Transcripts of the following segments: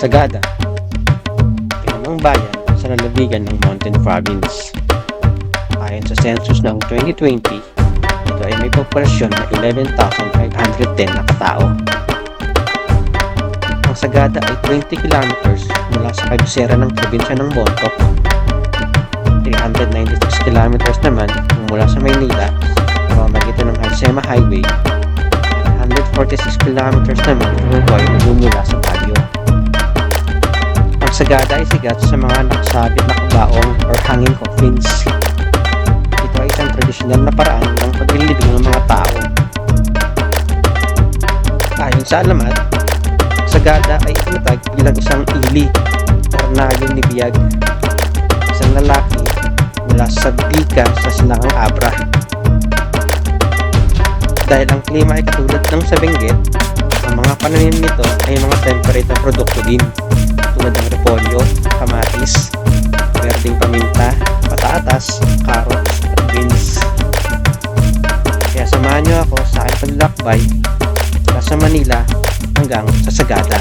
Sagada, pinamang bayan sa lalawigan ng Mountain Province. Ayon sa census noong 2020, ito ay may populasyon na 11,510 na katao. Ang Sagada ay 20 kilometers mula sa kabisera ng probinsya ng Bontoc, 396 kilometers naman mula sa Maynila sa pamamagitan ng Halsema Highway, at 146 kilometers naman kung ito ay nagmumula sa Baguio. Ang Sagada ay sikat sa mga nakasabit na kabaong or hanging coffins. Ito ay isang tradisyonal na paraan ng paglilibing ng mga tao. Ayon sa alamat, Sagada ay itinatag bilang isang ili or nagin ni Biyag, isang lalaki mula sa Bika sa Silangang Abra. Dahil ang klima ay katulad ng sa Benguet, ang mga pananim nito ay mga temperate na produkto din, tulad ng repolyo, kamatis, berdeng paminta, patatas, carrots, at beans. Kaya samahan nyo ako sa aking paglalakbay mula sa Manila hanggang sa Sagada.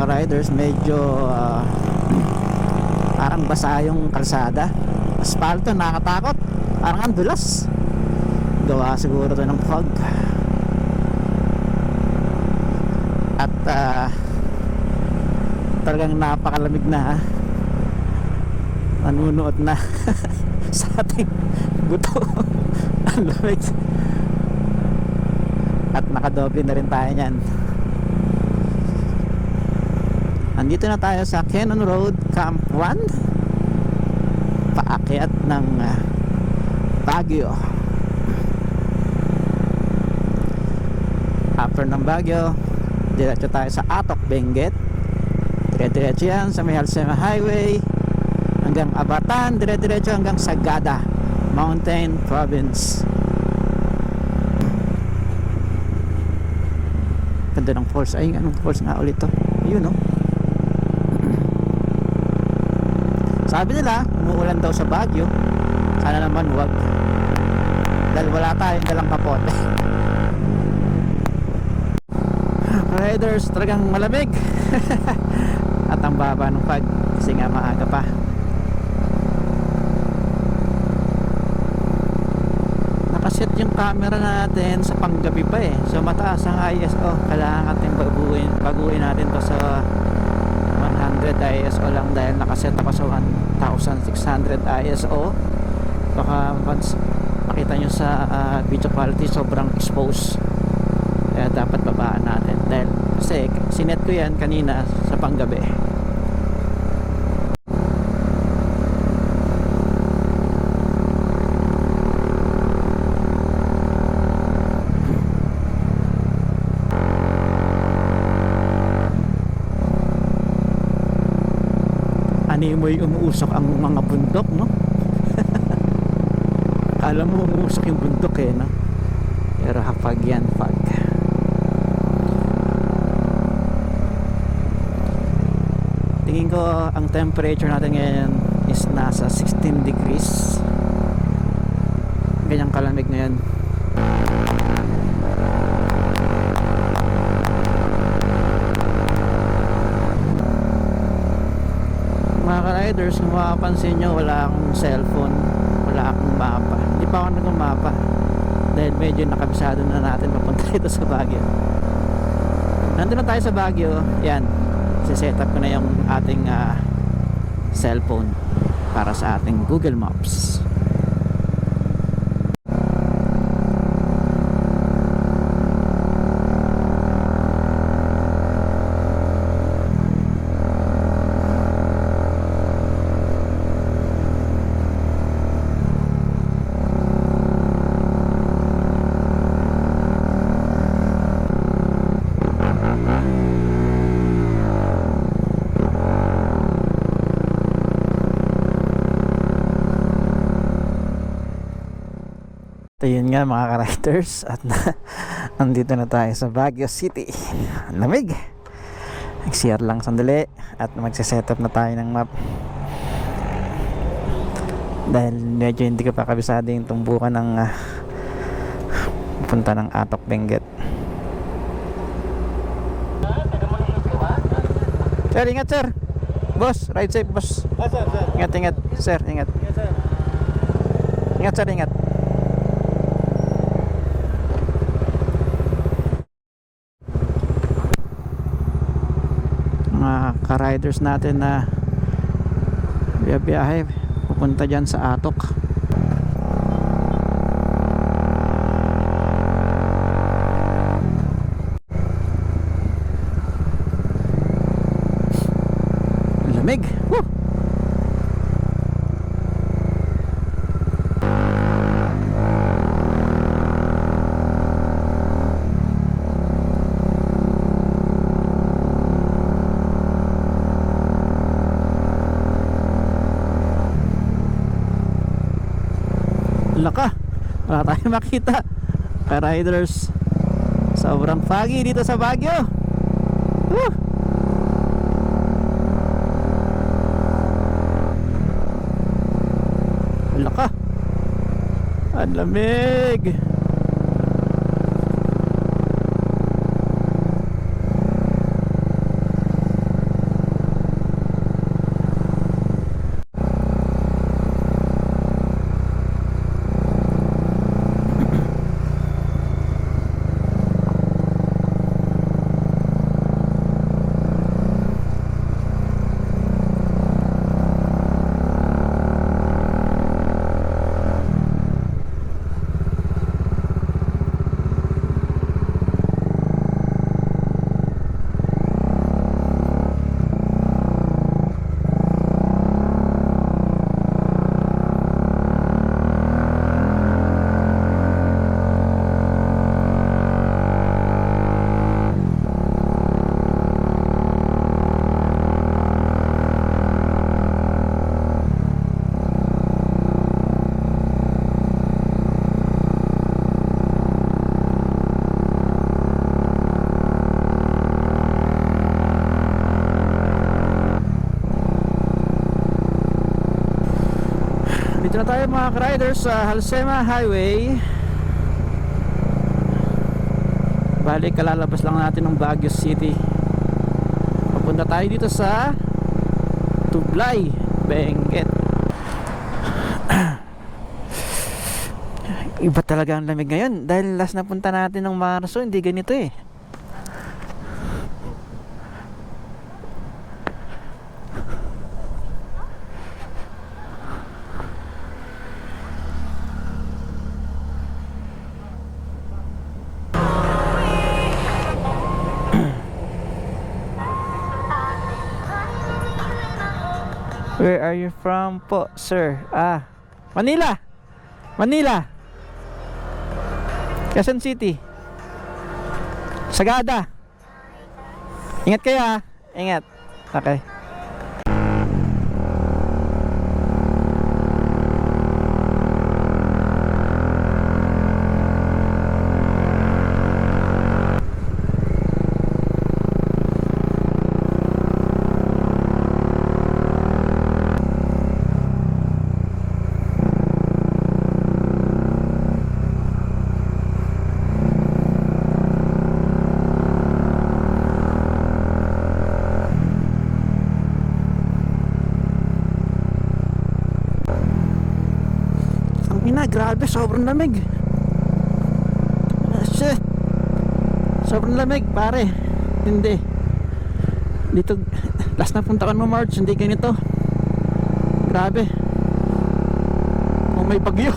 Riders, medyo parang basa yung kalsada, asfalto, nakakatakot, parang ang dulas, gawa siguro to ng fog. At talagang napakalamig na, nanunuot na sa ating buto ang lamig, at nakadoble na rin tayo nyan. Andito na tayo sa Cannon Road, Camp 1, paakyat ng Baguio. After ng Baguio, diretso tayo sa Atok, Benguet. Dire-diretso yan sa may Halsema Highway hanggang Abatan, dire-diretso hanggang Sagada, Mountain Province. Ganda ng falls. Ay, anong falls nga ulit to? Ayun, no? Sabi nila, umuulan daw sa Baguio. Sana naman wag. dahil wala tayong dalang kapote. Riders, talagang malamig. At ang baba ng fog kasi nga maaga pa. Nakaset yung camera natin sa panggabi pa eh, so mataas ang ISO. Kailangan natin baguhin natin to sa 100 ISO lang dahil nakaset ako sa 1600 ISO. Baka makita nyo sa video quality sobrang exposed, kaya dapat babaan natin dahil kasi sinet ko yan kanina sa panggabi. Animoy umuusok ang mga bundok, no? Kala mo umuusok yung bundok eh, no? Pero hapag yan, fog. Tingin ko ang temperature natin ngayon is nasa 16 degrees. Ganyang kalamig ngayon. Mga ka-riders, kung makapansin nyo, wala akong cellphone, wala akong mapa. Hindi pa ako nagmamapa dahil medyo nakabisado na natin papunta dito sa Baguio. Nandun na tayo sa Baguio. Yan, set up ko na yung ating cellphone para sa ating Google Maps. So yun nga mga ka-riders, at nandito na tayo sa Baguio City. Ang lamig. Nag-CR lang sandali at magse-setup na tayo ng map dahil medyo hindi ka pa kabisado yung tumbukan ng punta ng Atok Benguet. Sir, ingat sir. Boss, ride safe boss. Sir. Ingat sir, ingat. Yes, sir. Ingat sir, ingat. Mga ka-riders natin na biyahe pupunta dyan sa Atok. Lamig. Woo! Laka, wala tayong makita ka-riders, sobrang foggy dito sa Baguio. Woo! Laka, ang lamig. Dito na tayo mga riders sa Halsema Highway. Bali, kalalabas lang natin ng Baguio City. Papunta tayo dito sa Tublay, Benguet. Iba talaga ang lamig ngayon. Dahil last na punta natin ng Marso, hindi ganito eh. Where are you from po, sir? Manila! Manila! Quezon City. Sagada. Ingat kayo ha. Ingat. Okay. Grabe, sobrang lamig. Shit. Sobrang lamig, pare. Hindi. Dito, last na punta ko ng March, hindi ganito. Grabe. May bagyo.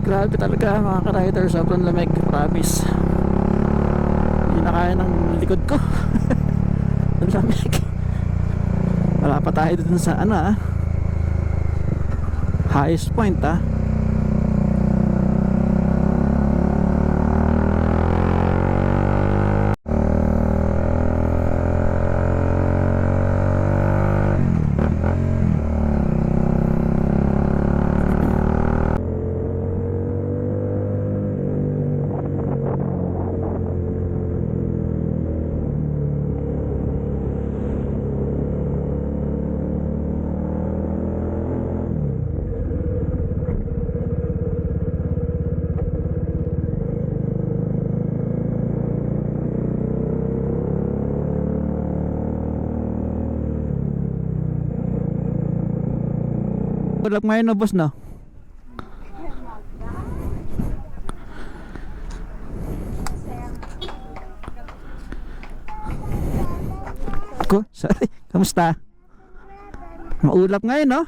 Grabe talaga mga ka-rider, sobrang lamig, promise. Hindi na kaya ng likod ko. Ang lamig. Wala pa tayo dun sa highest point Ulap ngayon na boss no? Ako, sorry. Kamusta? Maulap ngayon no?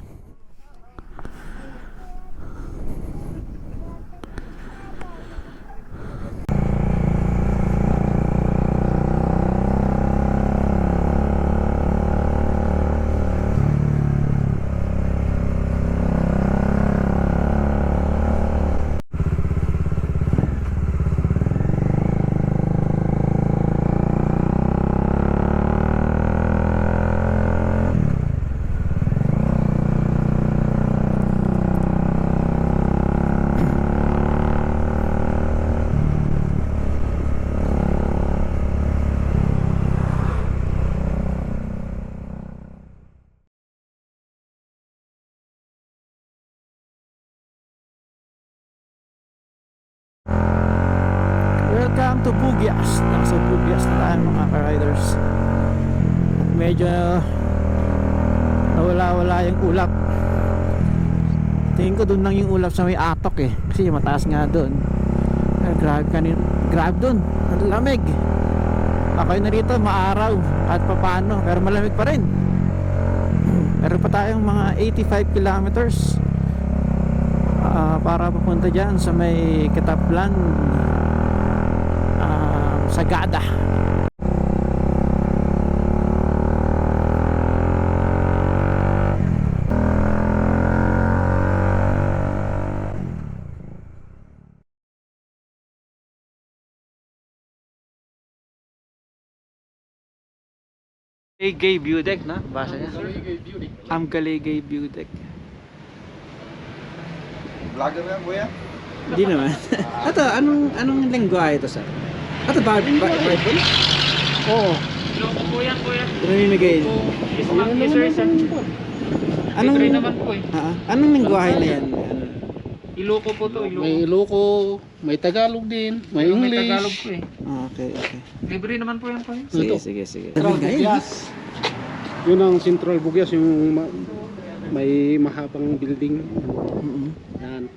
Welcome to Bugyas. Nasa Bugyas na tayo mga ka-riders. Medyo nawala-wala yung ulap. Tingin ko doon lang yung ulap sa may Atok kasi mataas nga doon. Grabe doon, ang lamig. Ako na rito maaraw at papano, pero malamig pa rin. Meron pa tayong mga 85 kilometers para papunta dyan sa may Kitablan, Sagada. Galigay View Deck, na? Basa niya. Galigay View Deck. Vlogger nga, kuya? Hindi naman. Ito, anong lengguwahe ito, sir? Ito, Bible? Oo. Iloko po yan, kuya. Namimigay. Anong, Libre naman po eh. anong lengguwahe na yan? Iloko po to, Iloko. May Iloko, may Tagalog din, may May English. Tagalog po eh. Okay. Libre naman po yan, kuya. Sige. Central Bugyas. Yun ang Central Bugyas, yung may mahabang building. Yan.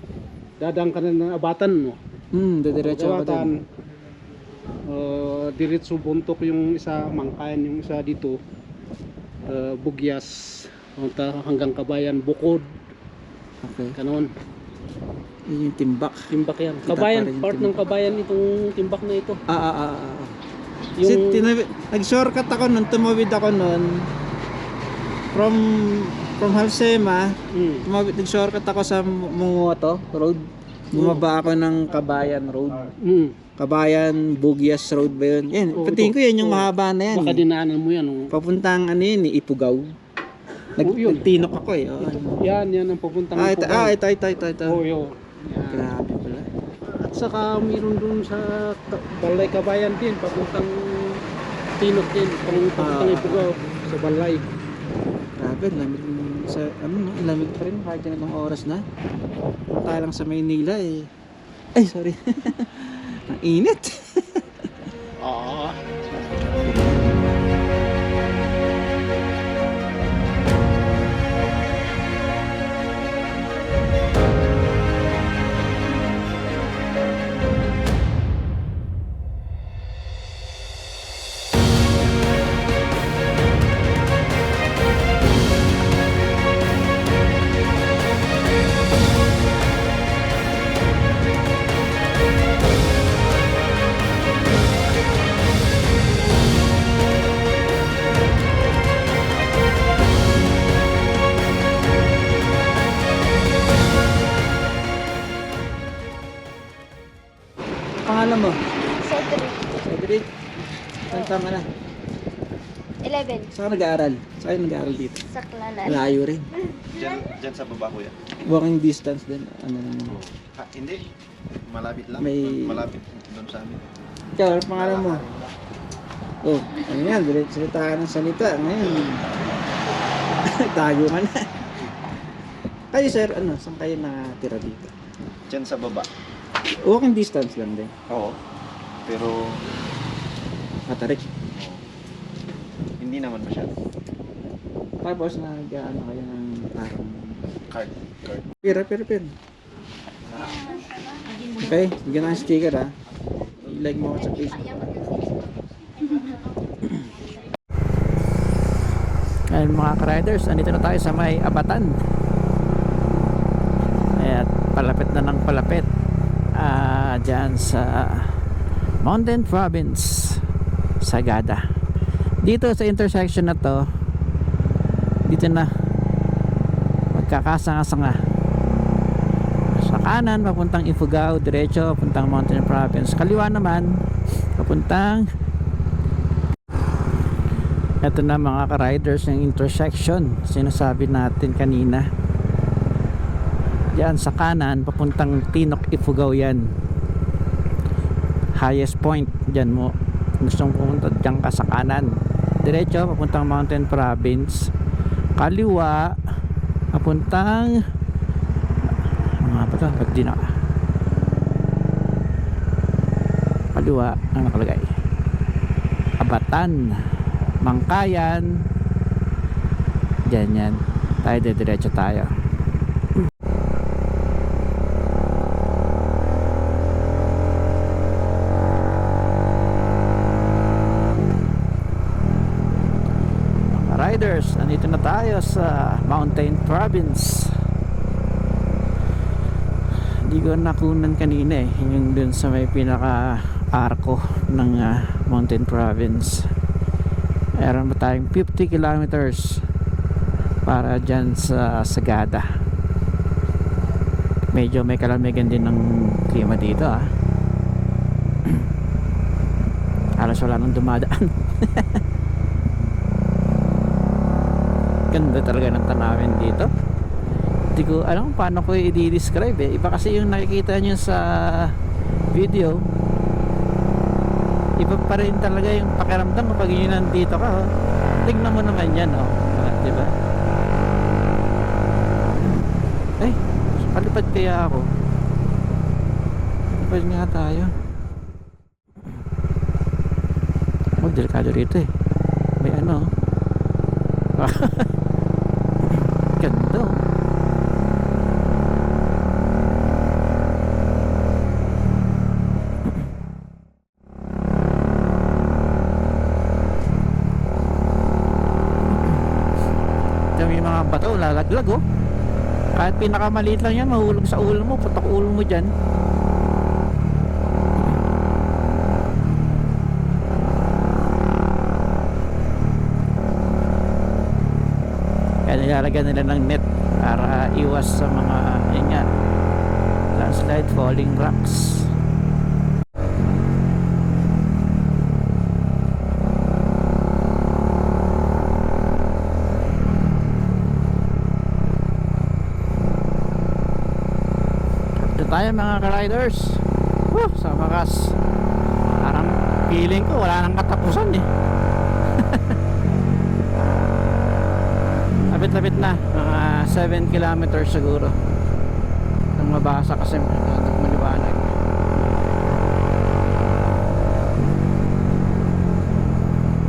Dadaan ka na ng Abatan, no? Diretso ako Abatan. doon. Diretso Buntok yung isa, Mangkayan yung isa dito. Bugyas. Hanggang Kabayan, Bukod. Okay. Kanon. Yun yung timbak. Timbak yan. Kita Kabayan, pa rin yung part ng timbak. Kabayan itong timbak na ito. Kasi Yung nag-shortcut ako nun, tumawid ako nun from Halsema, nag-shortcut ako sa Mungoto Road. Bumaba ako ng Kabayan Road. Kabayan Bugyas Road ba yun? Yan, Oo, patingin ko yan yung oo. mahaba na yan. baka dinaanan mo yan. Oh. Papuntang ano yun, Ipugaw. Oo, yun. Nagtinok ako eh. Oo. Yan ang papuntang Ito. Ito. Oh, Yo. grabe pala. At saka mayroon dun sa Balay Kabayan din, papuntang Tinok din, papuntang Ipugaw sa Balay. Grabe, lamig sa lamig pa rin kahit ganitong oras na. Tayo lang sa Maynila eh. Ay, sorry. Ang init. Oo. Pangalan mo? Cedric. Cedric. Saan tama na? 11. Saan ka nag-aaral? Saan ka nag-aaral dito? Sa Klanan. Layo rin. Diyan sa baba, kuya. Walking distance din. Ano naman. Hindi. Malapit lang. May- Malapit doon sa amin. Ikaw, ano pangalan mo? Oh, ano yan? Salita ka ng salita. Ngayon. Tago ka na. Kayo sir, ano? Saan kayo nakatira dito? Diyan sa baba. Walking distance lang din. Oo. Pero Matarik. hindi naman masyado. Tapos nag-ano kayo ng parang Card. pira. Okay, bigyan ng sticker ha. I-like mo ako sa Facebook. Ayun mga ka-riders, andito na tayo sa may Abatan. At palapit na ng palapit. Diyan sa Mountain Province, Sagada. Dito sa intersection na to, dito na magkakasanga-sanga. Sa kanan papuntang Ifugao, diretso papuntang Mountain Province. Kaliwa naman papuntang, ito na mga ka-riders, yung intersection sinasabi natin kanina. Diyan sa kanan papuntang Tinok, Ifugao yan. Highest point diyan mo. Gusto mong pumunta diyan ka sa kanan. Diretso papuntang Mountain Province. Kaliwa papuntang mga ba ito? Ba't di na? Kaliwa ang nakalagay. Abatan, Mangkayan. Diyan yan. Tayo diretso tayo. Riders, nandito na tayo sa Mountain Province. Hindi ko nakunan kanina eh, yung dun sa may pinaka arko ng Mountain Province. Meron ba tayong 50 kilometers para dyan sa Sagada. Medyo may kalamigan din ng klima dito halos wala nang dumadaan. Ganda talaga ng tanawin dito. Hindi ko alam paano ko i-describe iba kasi yung nakikita nyo sa video, iba pa rin talaga yung pakiramdam kapag yun nandito ka tignan mo naman yan diba? Ay, palipad kaya ako. Palipad nga tayo. Delikado rito may ganda yung mga bato lalaglag kahit pinakamaliit lang yan mahulog sa ulo mo, putok ulo mo dyan. Kaya nilalagyan nila ng net para iwas sa mga landslide, falling rocks. Ito tayo mga ka-riders. Sa wakas parang feeling ko wala nang katapusan lapit-lapit na, mga 7 kilometers siguro. Ang mabasa kasi maliwanag.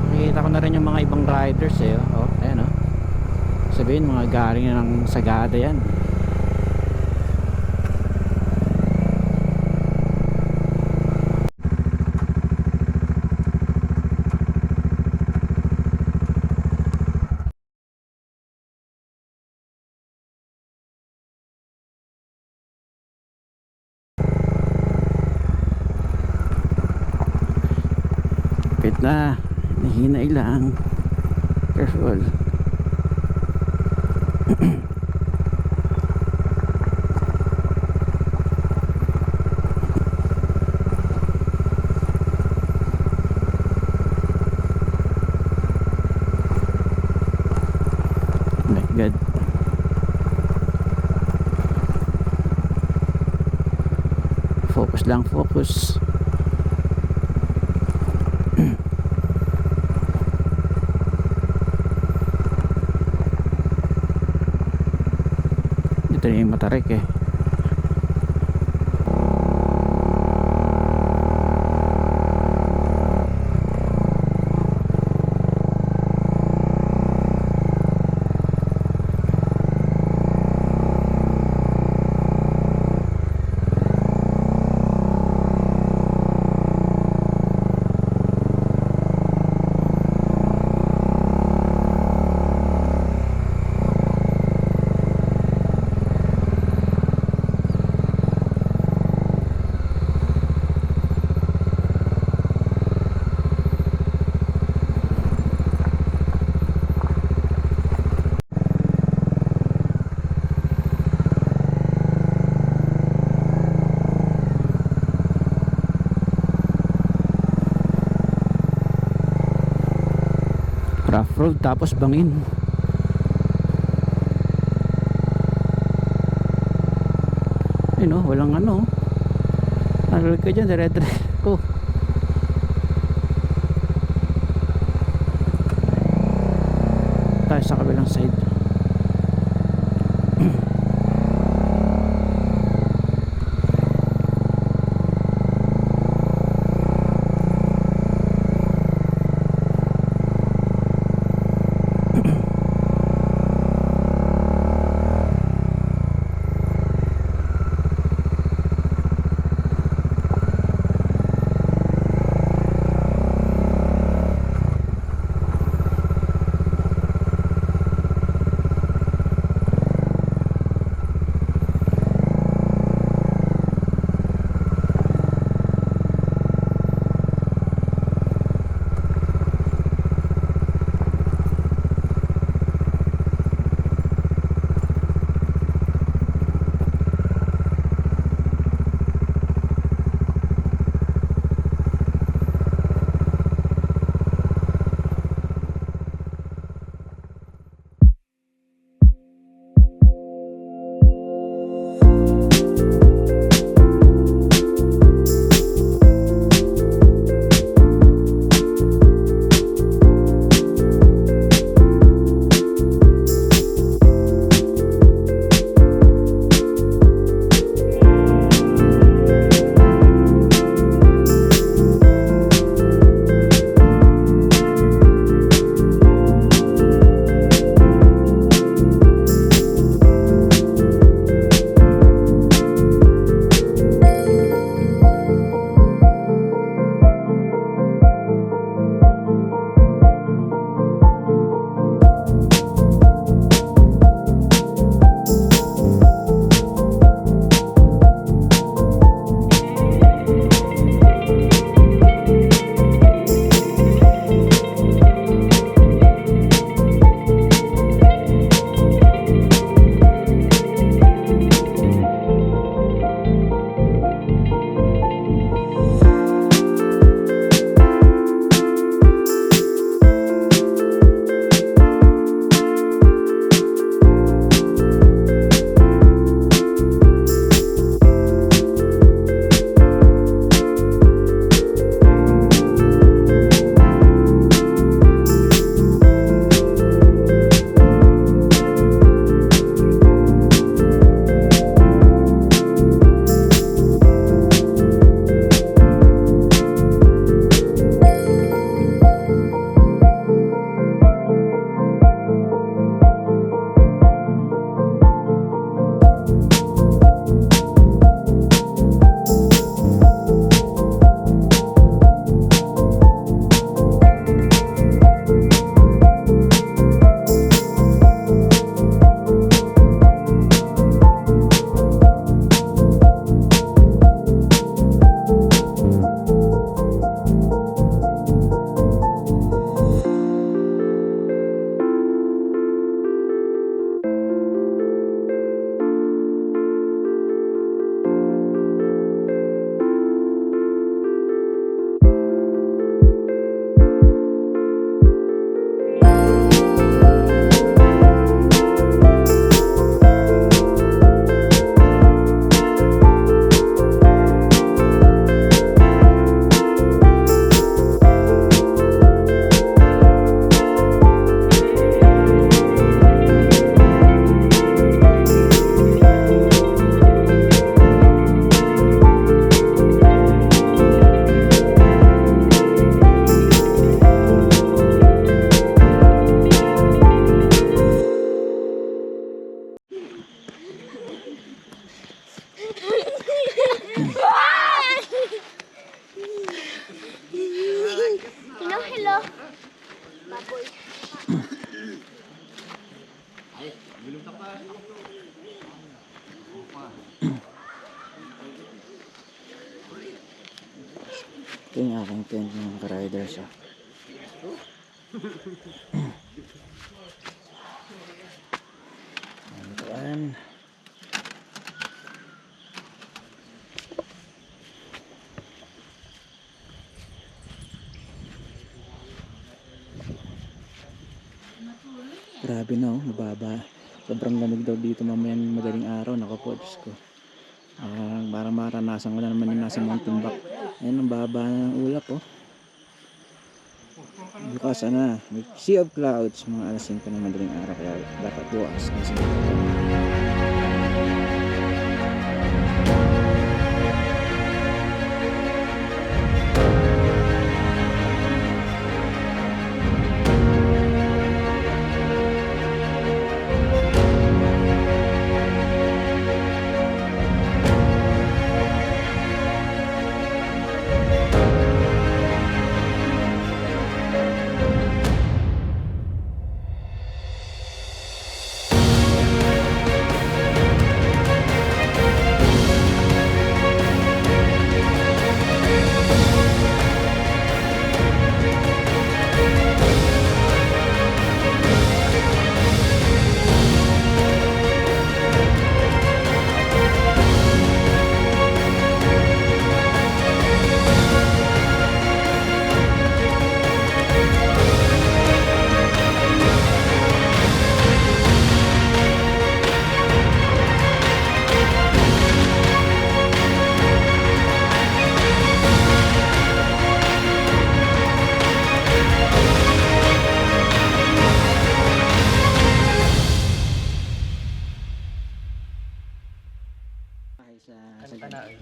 Nakikita ko na rin yung mga ibang riders ayan sabihin mga galing na ng Sagada yan. Na nahinay lang, careful. My God, focus lang, focus. Ito yung matarik rough road tapos bangin. Walang nalag ka dyan, dire-dire tayo sa kabilang side. Ito yung aking tent ng ka-riders. Ayan. Grabe na oh, mababa. Sobrang lamig daw dito mamayang madaling araw. Naku po, Diyos ko. Parang maranasan ko na naman yung nasa mountain back. Ayan, ang baba na ng ulap oh. Bukas na, may sea of clouds, mga alas 5 ng madaling araw, kaya dapat bukas.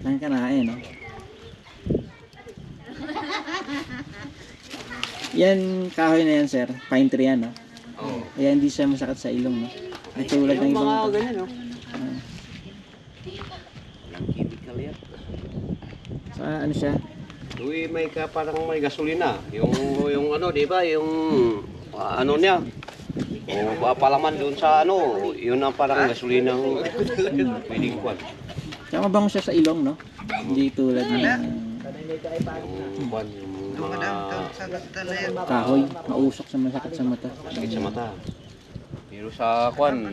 Nang kanain, no? Yan, kahoy na yan, sir. Pine tree yan, no? Oo. Kaya hindi siya masakit sa ilong, no? Ay, tulad ng ibang... Mga ganyan, no? Walang chemical yan. So, ano siya? Uy, parang may gasolina. Yung ano, di ba? Yung ano niya. O palaman doon sa ano, yun ang parang gasolina ng pwedeng kwan. Kaya mabango siya sa ilong, no? Hindi tulad ng Yung kwan, yung mga kahoy. Mausok sa masakit sa mata. sakit sa mata. Pero sa kwan,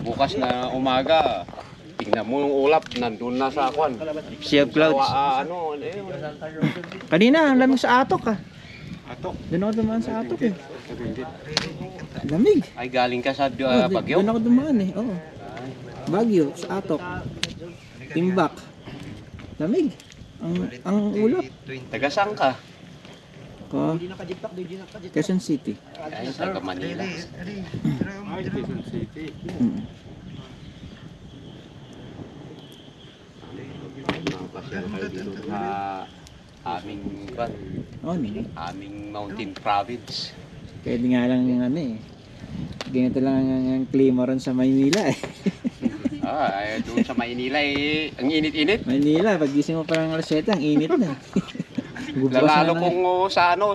bukas na umaga, tingnan mo yung ulap, nandun na sa kwan. Sea of clouds. Ano, Kanina, ang lamig sa atok, ah. Atok? Doon ako dumaan sa atok, eh. Lamig. ay galing ka sa Bagyo? Doon ako dumaan, eh. Oo. Bagyo, sa atok. Timbak. Lamig. Ang ulap. Taga saan ka? Ko. Quezon City. Ay, taga Manila. Ay, Quezon City. Mapasyal kayo dito sa aming kwan, Oh, nini. aming mountain province. Pwede nga lang yung ano, eh. Ganito lang ang klima ron sa Maynila, eh. Ay, doon sa Maynila ang init-init. Maynila, pagising mo parang alas 7, ang init na. Bubukas Lalo na kung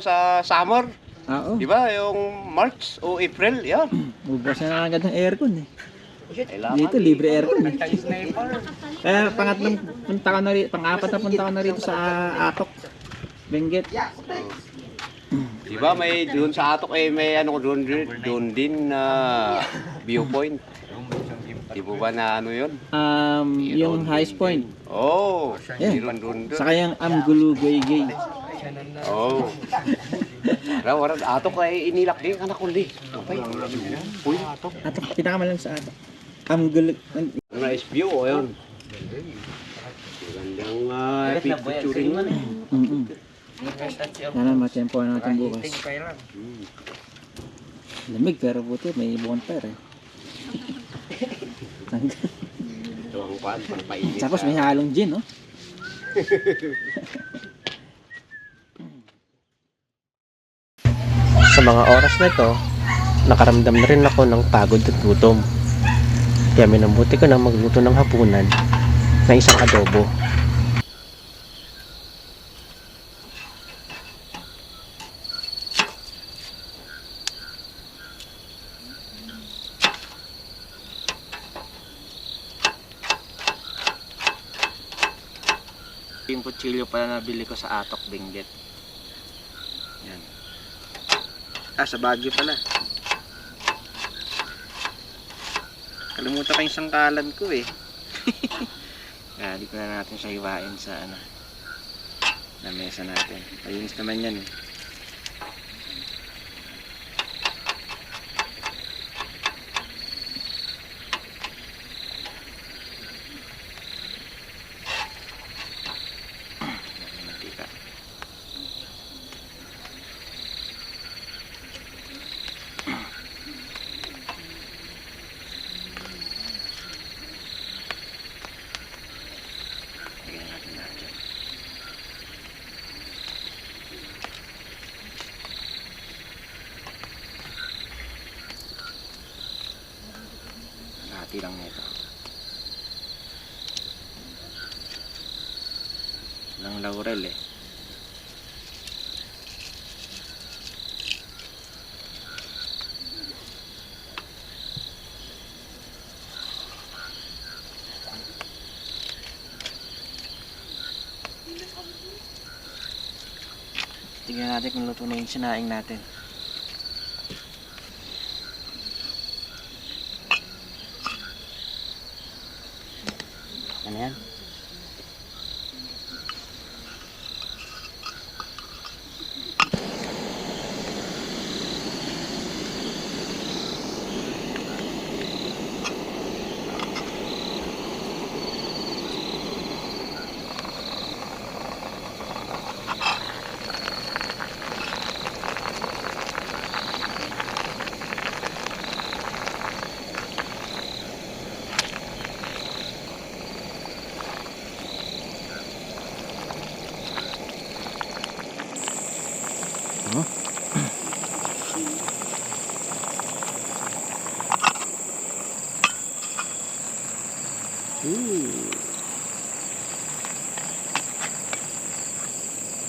sa summer, Oo. di ba? Yung March o April, yan. Bubukas na agad ng aircon, eh. Kailangan. Dito, libre aircon, eh. Kaya pang-apat na punta ko na rito sa Atok, Benguet. Di ba may doon sa Atok may ano doon din na viewpoint. Di ba na ano yun? Yung highest point. Oh, Yeah. meron doon. Saka yung Amgulugay-gay. Oh. Wala Atok ay inilak din anak ko di. Okay. Uy, Atok, pinakamalang sa Atok. Amgulug... nice view oh yun. Magandang picturing man. Sana matempo natin bukas. Lamig pero buti may bonfire, eh. Ito ang kwan, pampainit. Tapos may halong gin, no? Sa mga oras na ito, nakaramdam na rin ako ng pagod at gutom. Kaya minabuti ko na magluto ng hapunan na isang adobo. Yung kutsilyo pala nabili ko sa Atok Benguet. Yan. Sa Baguio pala. Kalimutan ko yung sangkalan ko eh. Di ko na natin siya hiwain sa na mesa natin. Malinis naman yan eh. Mantika. Lagyan natin lahat dyan. Hati lang nito. Ng laurel eh. Tingnan natin kung luto na yung sinaing natin. Ano yan?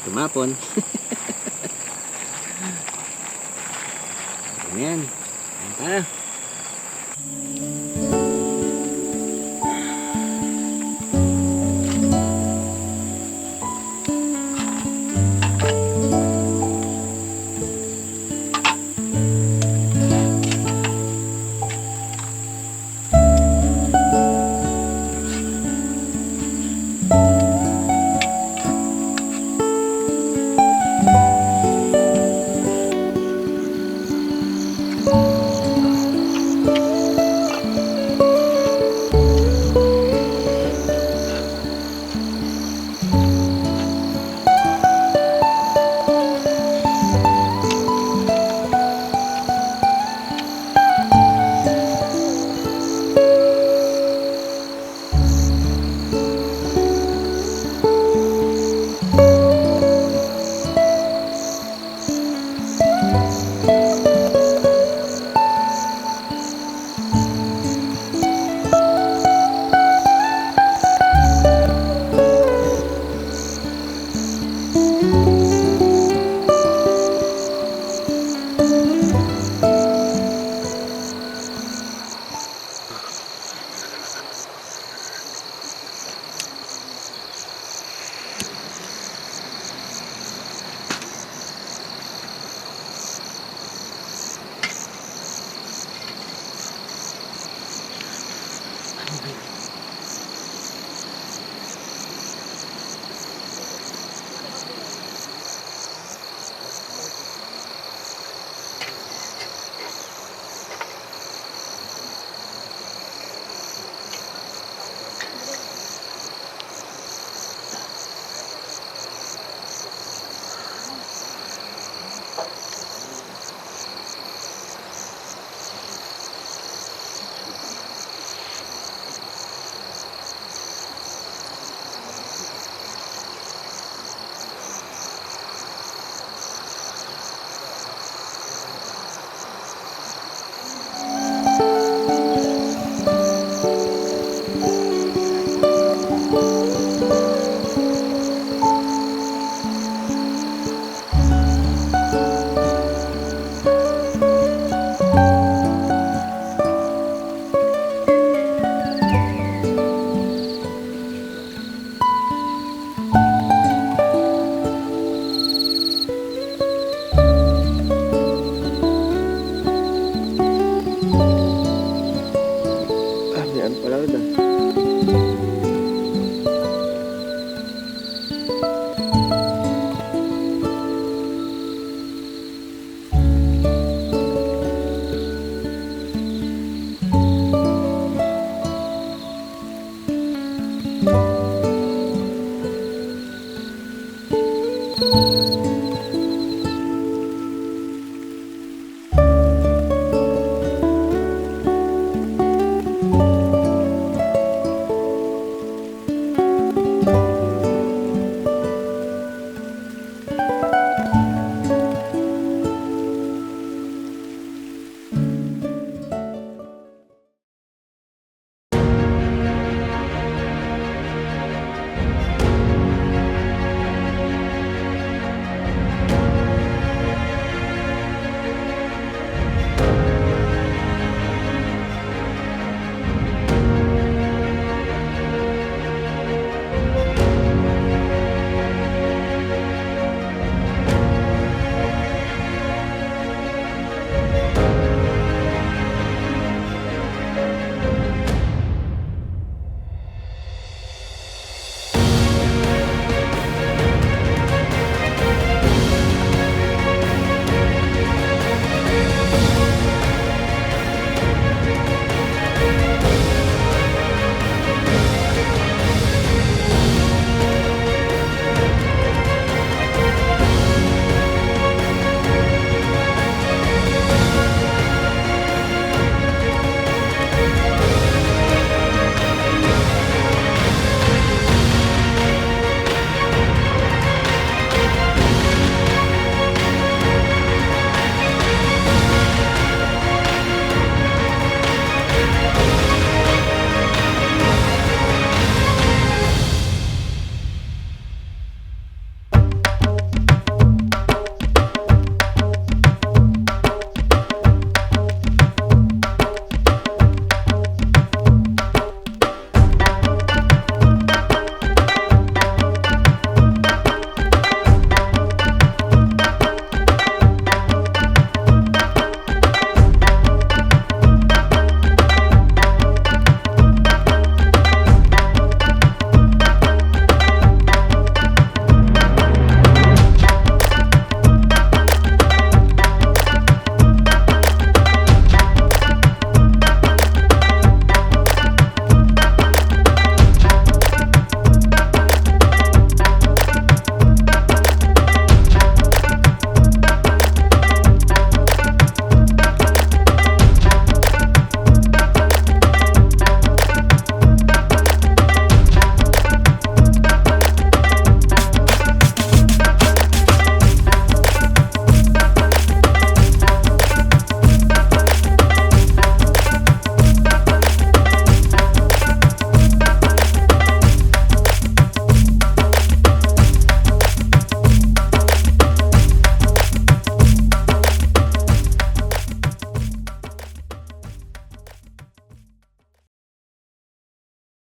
Tumapon. Ayan. Ayan tayo.